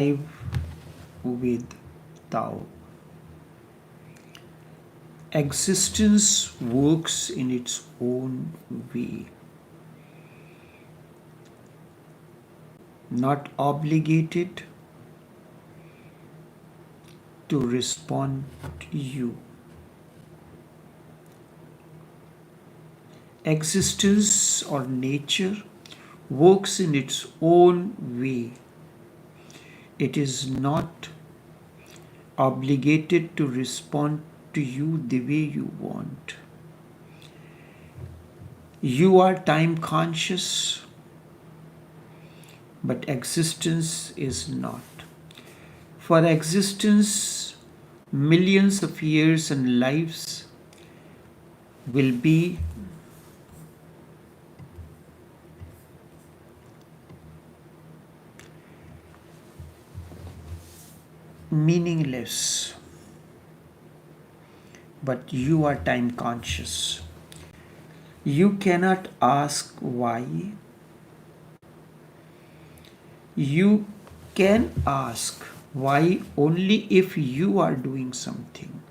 with Tao. Existence works in its own way, not obligated to respond to you. Existence or nature works in its own way. It is not obligated to respond to you the way you want. You are time conscious, but existence is not. For existence, millions of years and lives will be meaningless, but you are time conscious. You cannot ask why. You can ask why only if you are doing something.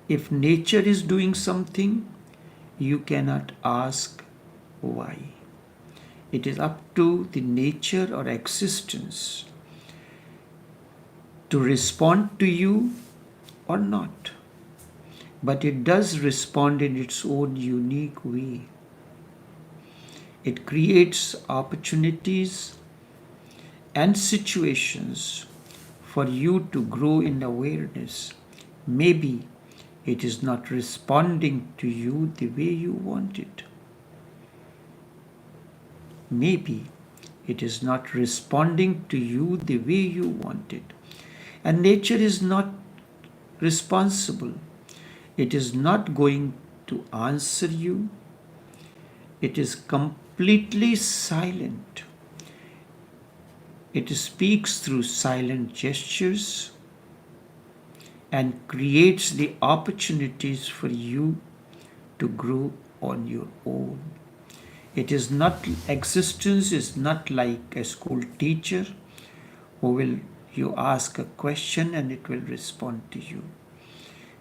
If nature is doing something, you cannot ask why. It is up to the nature or existence to respond to you or not. But it does respond in its own unique way. It creates opportunities and situations for you to grow in awareness. Maybe it is not responding to you the way you want it. Maybe it is not responding to you the way you want it. And nature is not responsible. It is not going to answer you. It is completely silent. It speaks through silent gestures and creates the opportunities for you to grow on your own. Existence is not like a school teacher who will you ask a question and it will respond to you.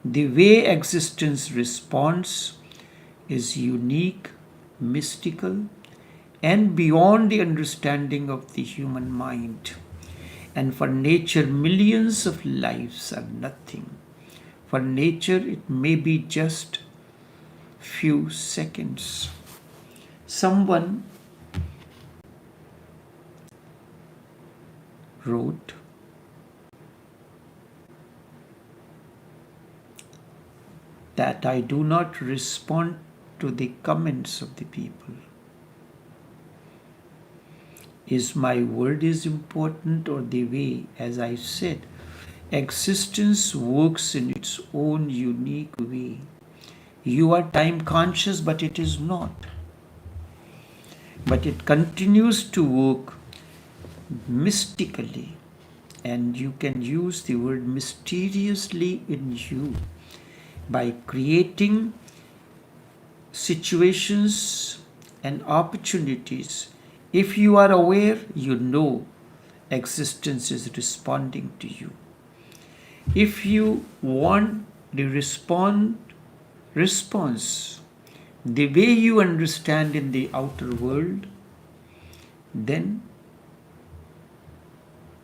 The way existence responds is unique, mystical, and beyond the understanding of the human mind. And for nature, millions of lives are nothing. For nature, it may be just few seconds. Someone wrote, that I do not respond to the comments of the people. Is my word is important or the way, as I said, existence works in its own unique way. You are time conscious, but it is not. But it continues to work mystically, and you can use the word mysteriously in you by creating situations and opportunities. If you are aware, you know existence is responding to you. If you want the response the way you understand in the outer world, then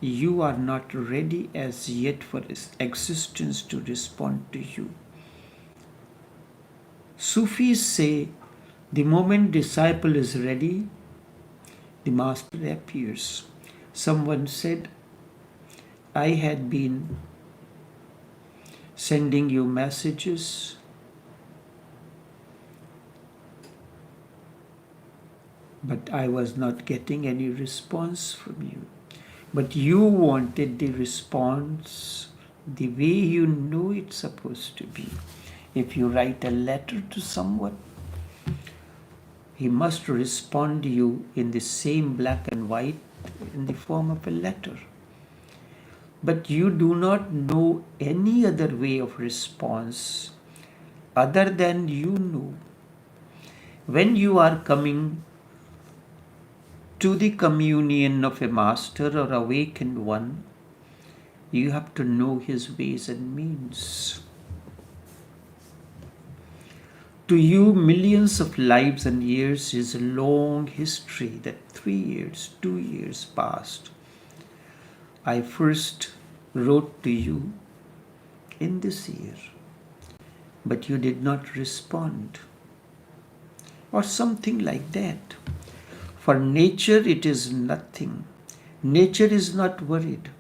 you are not ready as yet for existence to respond to you. Sufis say the moment disciple is ready, the master appears. Someone said, I had been sending you messages, but I was not getting any response from you. But you wanted the response the way you know it's supposed to be. If you write a letter to someone, he must respond to you in the same black and white in the form of a letter. But you do not know any other way of response other than you know. When you are coming to the communion of a master or awakened one, you have to know his ways and means. To you, millions of lives and years is a long history that 3 years, 2 years passed. I first wrote to you in this year, but you did not respond, or something like that. For nature, it is nothing. Nature is not worried,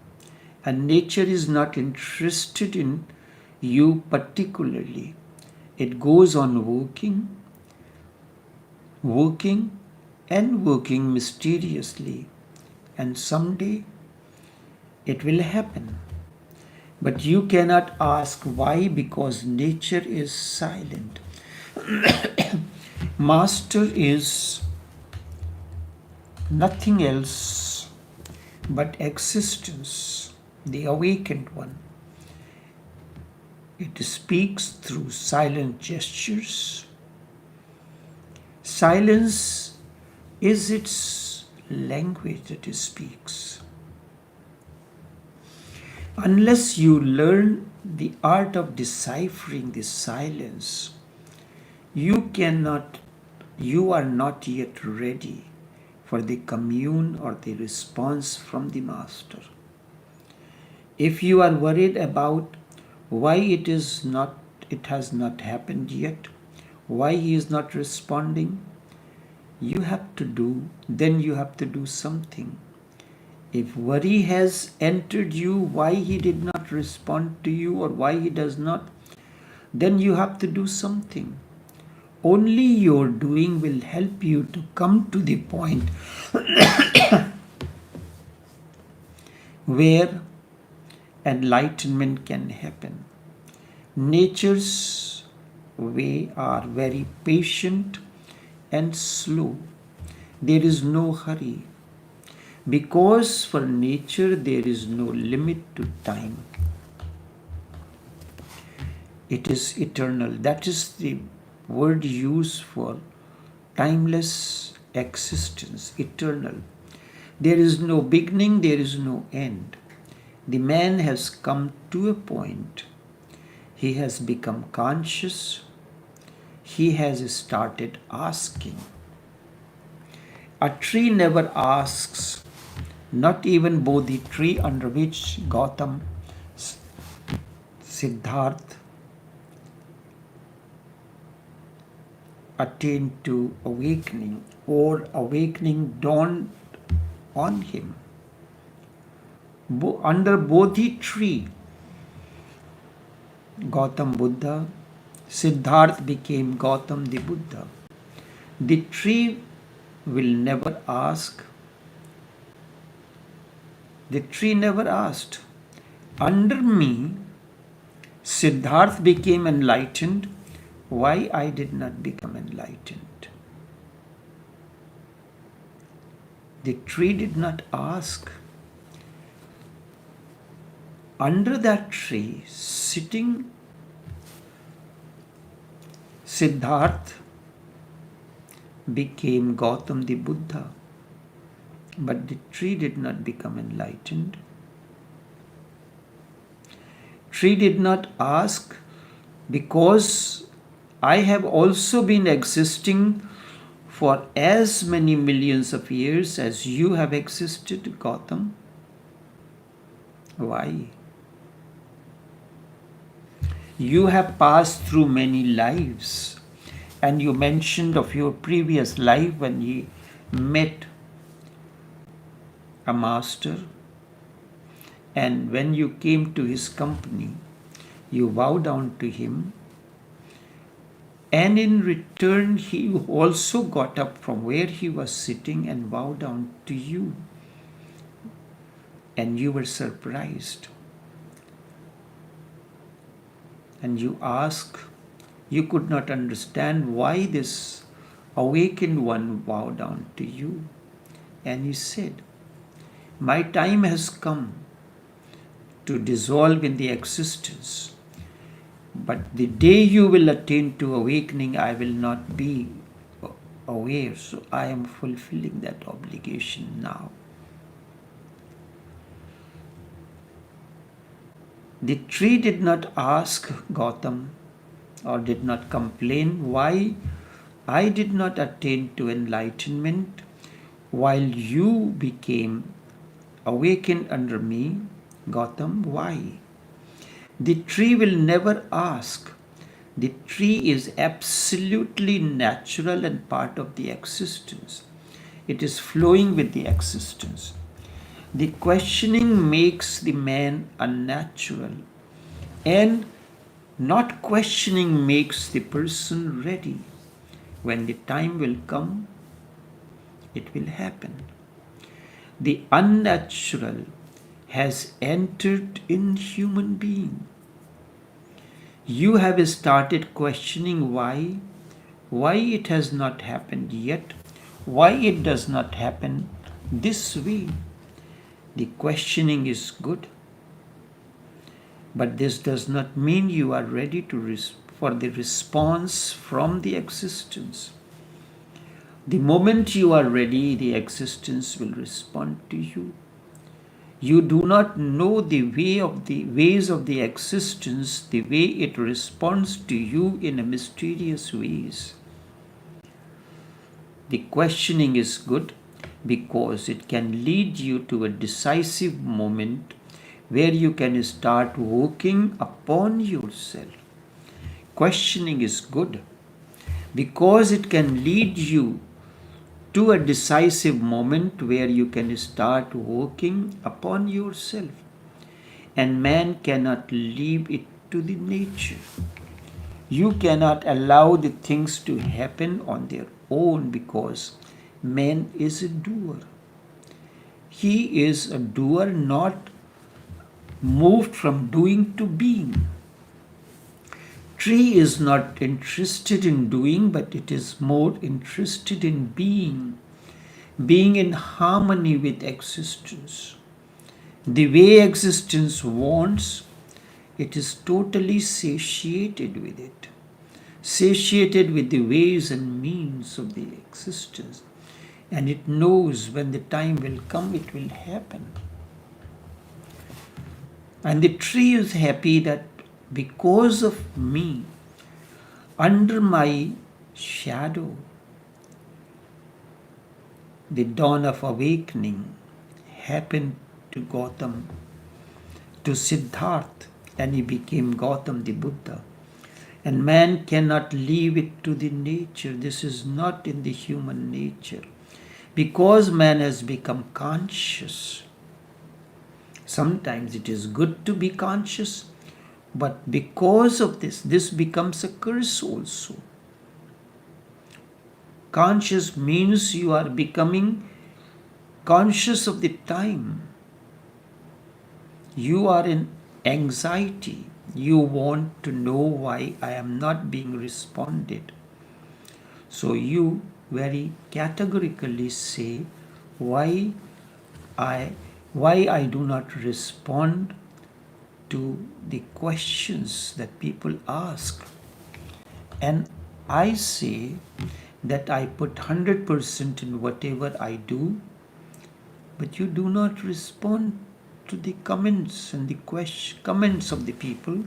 and nature is not interested in you particularly. It goes on working and working mysteriously, and someday it will happen. But you cannot ask why, because nature is silent. Master is nothing else but existence, the awakened one. It speaks through silent gestures. Silence is its language that it speaks. Unless you learn the art of deciphering this silence, you are not yet ready for the commune or the response from the Master. If you are worried about why it has not happened yet, why he is not responding, you have to do something. If worry has entered you, why he did not respond to you or why he does not, then you have to do something. Only your doing will help you to come to the point where enlightenment can happen. Nature's way are very patient and slow. There is no hurry, because for nature there is no limit to time. It is eternal. That is the word used for timeless existence, eternal. There is no beginning, there is no end. The man has come to a point. He has become conscious. He has started asking. A tree never asks, not even Bodhi tree under which Gautam, Siddhartha attained to awakening, or awakening dawned on him. Under Bodhi tree, Gautam Buddha, Siddhartha became Gautam the Buddha. The tree will never ask. The tree never asked, under me, Siddhartha became enlightened. Why I did not become enlightened? The tree did not ask. Under that tree, sitting, Siddhartha became Gautam the Buddha. But the tree did not become enlightened. Tree did not ask, because I have also been existing for as many millions of years as you have existed, Gautam. Why? You have passed through many lives, and you mentioned of your previous life when you met a master, and when you came to his company, you bowed down to him, and in return he also got up from where he was sitting and bowed down to you, and you were surprised. And you asked, you could not understand why this awakened one bowed down to you. And he said, my time has come to dissolve in the existence, but the day you will attain to awakening, I will not be aware, so I am fulfilling that obligation now. The tree did not ask Gautam or did not complain why I did not attain to enlightenment while you became awakened under me. Gautam, why? The tree will never ask. The tree is absolutely natural and part of the existence. It is flowing with the existence. The questioning makes the man unnatural, and not questioning makes the person ready. When the time will come, it will happen. The unnatural has entered in human being. You have started questioning why it has not happened yet, why it does not happen this way. The questioning is good, but this does not mean you are ready for the response from the existence. The moment you are ready, the existence will respond to you. You do not know the ways of the existence, the way it responds to you in a mysterious ways. The questioning is good because it can lead you to a decisive moment where you can start working upon yourself. Questioning is good because it can lead you to a decisive moment where you can start working upon yourself. And man cannot leave it to the nature. You cannot allow the things to happen on their own because man is a doer. He is a doer, not moved from doing to being. Tree is not interested in doing, but it is more interested in being in harmony with existence. The way existence wants, it is totally satiated with it, satiated with the ways and means of the existence. And it knows when the time will come, it will happen. And the tree is happy that because of me, under my shadow, the dawn of awakening happened to Gautam, to Siddhartha, and he became Gautam the Buddha. And man cannot leave it to the nature. This is not in the human nature. Because man has become conscious. Sometimes it is good to be conscious, but because of this becomes a curse also. Conscious means you are becoming conscious of the time. You are in anxiety. You want to know why I am not being responded. So you very categorically say why I do not respond to the questions that people ask. And I say that I put 100% in whatever I do, but you do not respond to the comments and the comments of the people.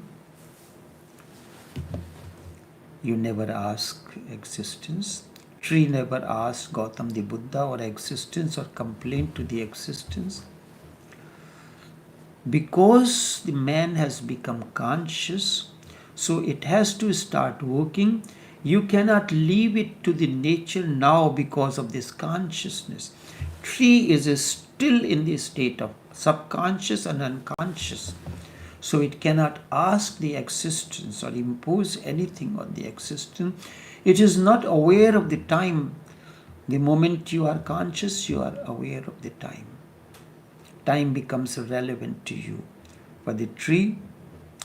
You never ask existence. Tree never asked Gautam the Buddha or existence or complained to the existence. Because the man has become conscious, so it has to start working. You cannot leave it to the nature now because of this consciousness. Tree is still in the state of subconscious and unconscious. So it cannot ask the existence or impose anything on the existence. It is not aware of the time. The moment you are conscious, you are aware of the time. Time becomes relevant to you. For the tree,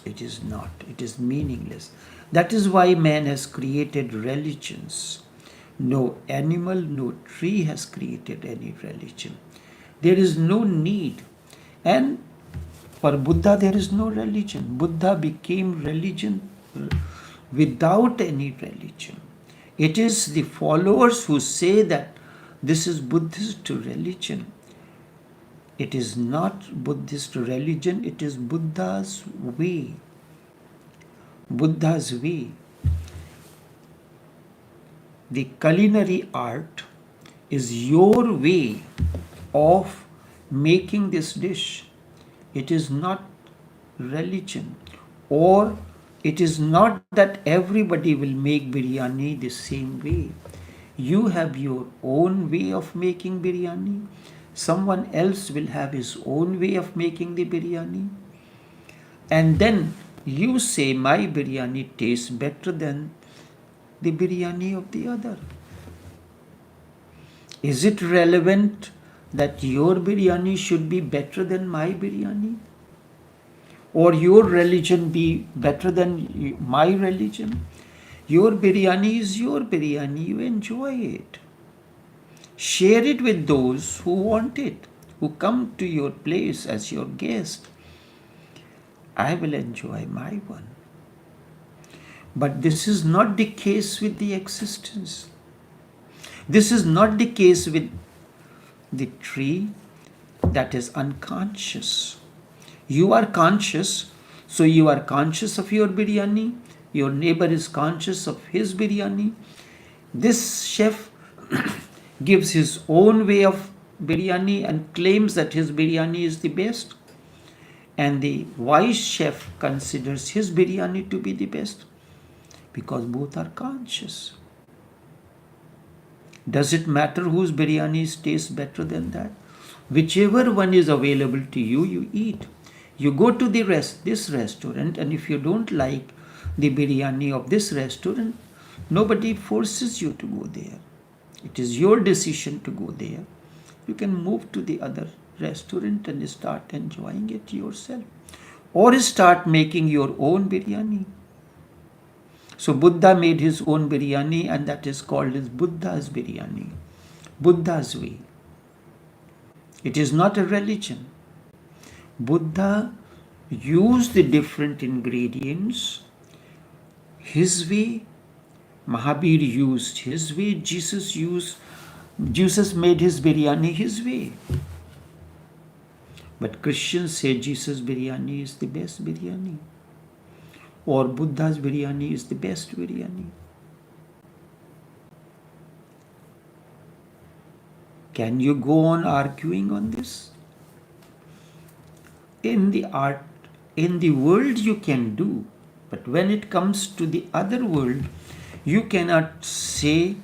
it is not. It is meaningless. That is why man has created religions. No animal, no tree has created any religion. There is no need. And for Buddha, there is no religion. Buddha became religion without any religion. It is the followers who say that this is Buddhist religion. It is not Buddhist religion, it is Buddha's way. Buddha's way. The culinary art is your way of making this dish. It is not religion, or it is not that everybody will make biryani the same way. You have your own way of making biryani. Someone else will have his own way of making the biryani. And then you say, my biryani tastes better than the biryani of the other. Is it relevant that your biryani should be better than my biryani? Or your religion be better than my religion? Your biryani is your biryani, you enjoy it. Share it with those who want it, who come to your place as your guest. I will enjoy my one. But this is not the case with the existence. This is not the case with the tree that is unconscious. You are conscious, so you are conscious of your biryani. Your neighbor is conscious of his biryani. This chef gives his own way of biryani and claims that his biryani is the best. And the wise chef considers his biryani to be the best, because both are conscious. Does it matter whose biryani tastes better than that? Whichever one is available to you, you eat. You go to this restaurant, and if you don't like the biryani of this restaurant, nobody forces you to go there. It is your decision to go there. You can move to the other restaurant and start enjoying it yourself, or start making your own biryani. So Buddha made his own biryani, and that is called as Buddha's biryani, Buddha's way. It is not a religion. Buddha used the different ingredients his way. Mahabir used his way. Jesus made his biryani his way. But Christians say Jesus' biryani is the best biryani, or Buddha's biryani is the best biryani. Can you go on arguing on this? In the world you can do, but when it comes to the other world, you cannot say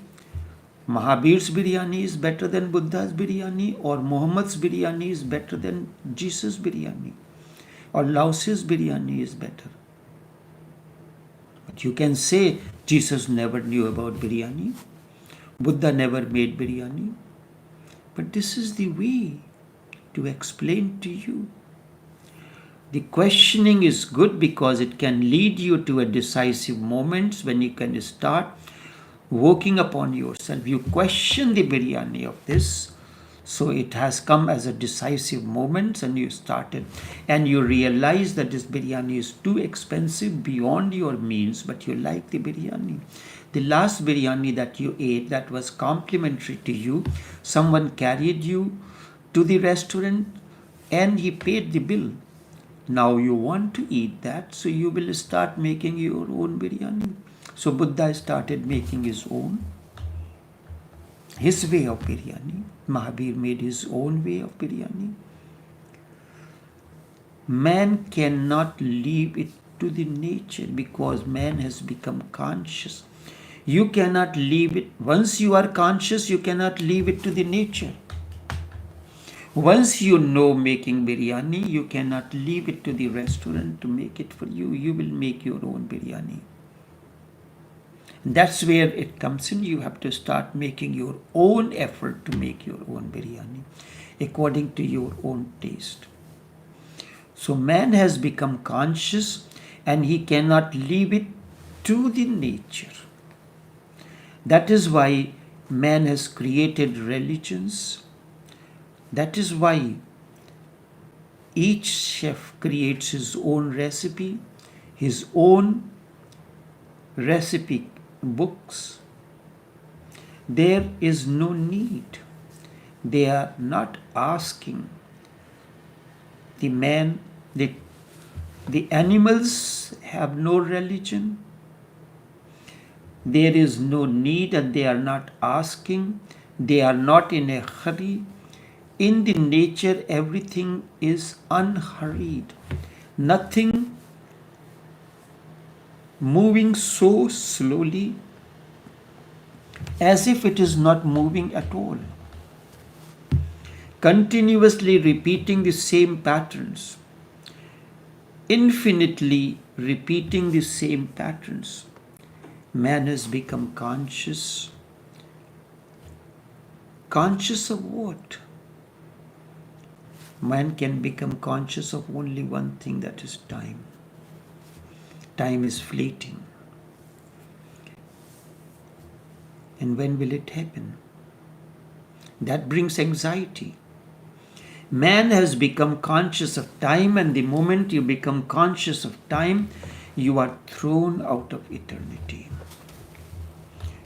Mahabir's biryani is better than Buddha's biryani, or Muhammad's biryani is better than Jesus' biryani, or Laozi's biryani is better. But you can say Jesus never knew about biryani, Buddha never made biryani. But this is the way to explain to you. The questioning is good because it can lead you to a decisive moment when you can start working upon yourself. You question the biryani of this, so it has come as a decisive moment, and you started, and you realize that this biryani is too expensive beyond your means, but you like the biryani. The last biryani that you ate that was complimentary to you, someone carried you to the restaurant and he paid the bill. Now you want to eat that, so you will start making your own biryani. So Buddha started making his way of biryani. Mahabir made his own way of biryani. Man cannot leave it to the nature because man has become conscious. You cannot leave it. Once you are conscious, you cannot leave it to the nature. Once you know making biryani, you cannot leave it to the restaurant to make it for you. You will make your own biryani. That's where it comes in. You have to start making your own effort to make your own biryani according to your own taste. So man has become conscious and he cannot leave it to the nature. That is why man has created religions. That is why each chef creates his own recipe books, There is no need. They are not asking. The man, the animals have no religion. There is no need and they are not asking. They are not in a hurry. In the nature, everything is unhurried. Nothing moving so slowly as if it is not moving at all. Continuously repeating the same patterns. Infinitely repeating the same patterns. Man has become conscious. Conscious of what? Man can become conscious of only one thing, that is time. Time is fleeting. And when will it happen? That brings anxiety. Man has become conscious of time, and the moment you become conscious of time, you are thrown out of eternity.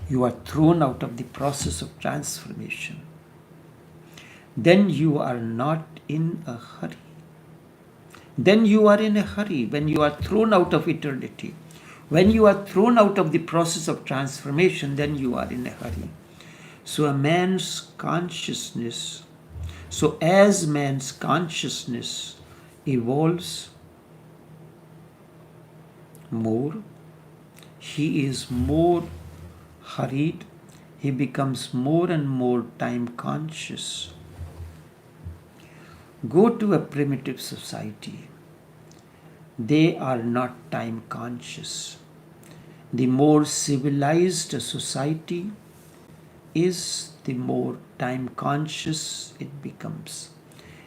You are thrown out of the process of transformation. Then you are not in a hurry. Then you are in a hurry when you are thrown out of eternity. When you are thrown out of the process of transformation, then you are in a hurry. So as man's consciousness evolves more, he is more hurried, he becomes more and more time conscious. Go to a primitive society. They are not time conscious. The more civilized a society is, the more time conscious it becomes.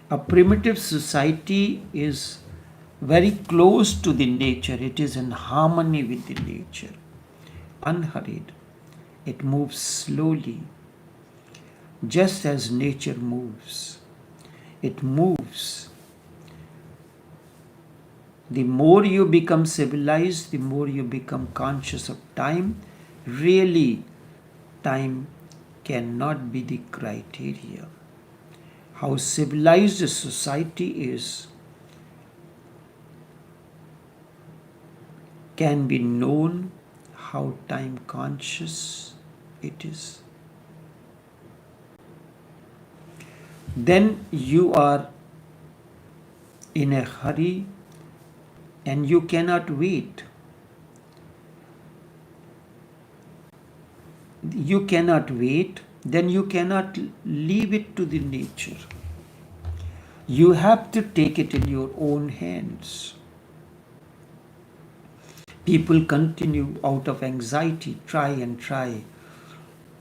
A primitive society is very close to the nature. It is in harmony with the nature. Unhurried. It moves slowly. Just as nature moves. It moves. The more you become civilized, the more you become conscious of time. Really, time cannot be the criteria. How civilized a society is can be known how time conscious it is. Then you are in a hurry and you cannot wait. You cannot wait, then you cannot leave it to the nature. You have to take it in your own hands. People continue out of anxiety, try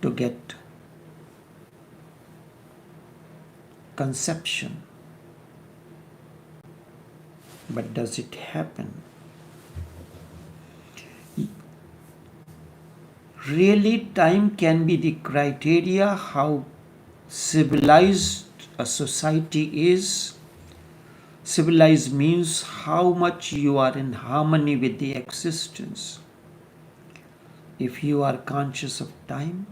to get conception. But does it happen? Really, time can be the criteria how civilized a society is. Civilized means how much you are in harmony with the existence. If you are conscious of time,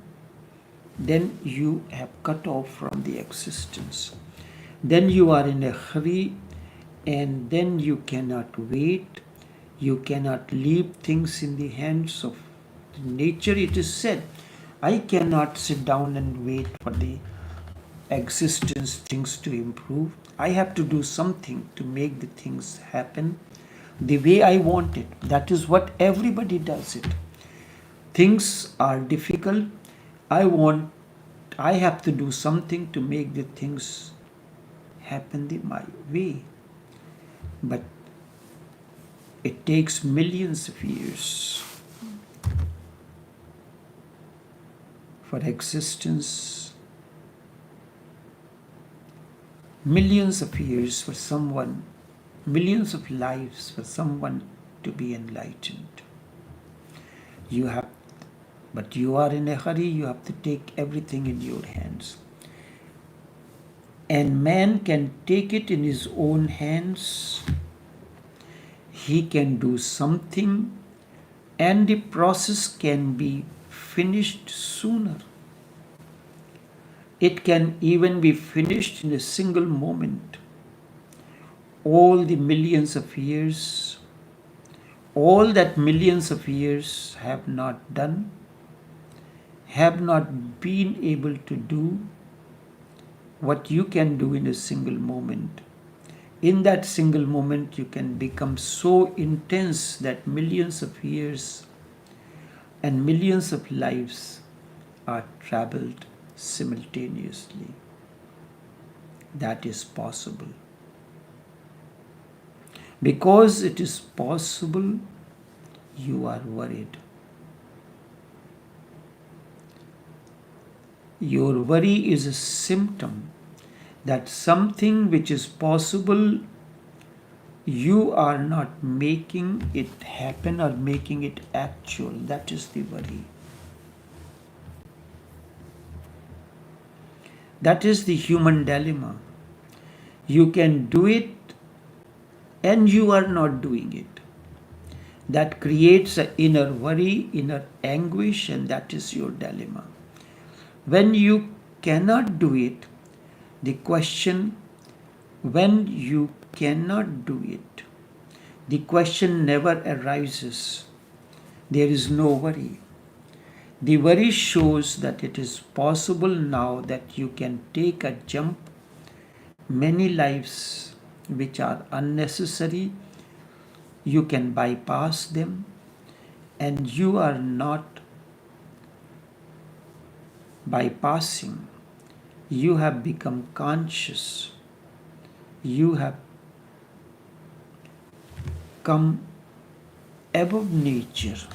then you have cut off from the existence. Then you are in a hurry, and then you cannot wait. You cannot leave things in the hands of nature. It is said, I cannot sit down and wait for the existence things to improve. I have to do something to make the things happen the way I want it. That is what everybody does it. Things are difficult. I have to do something to make the things happen my way. But it takes millions of years for existence, millions of years for someone, millions of lives for someone to be enlightened. But you are in a hurry, you have to take everything in your hands. And man can take it in his own hands. He can do something, and the process can be finished sooner. It can even be finished in a single moment. All the millions of years, all that millions of years have not done, have not been able to do what you can do in a single moment. In that single moment, you can become so intense that millions of years and millions of lives are traveled simultaneously. That is possible. Because it is possible, you are worried. Your worry is a symptom that something which is possible, you are not making it happen or making it actual. That is the worry. That is the human dilemma. You can do it and you are not doing it. That creates an inner worry, inner anguish, and that is your dilemma. When you cannot do it, the question, when you cannot do it, the question never arises. There is no worry. The worry shows that it is possible now that you can take a jump. Many lives which are unnecessary, you can bypass them, and you are not bypassing. You have become conscious. You have come above nature.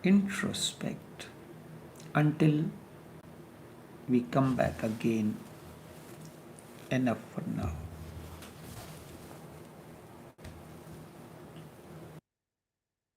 Introspect until we come back again. Enough for now.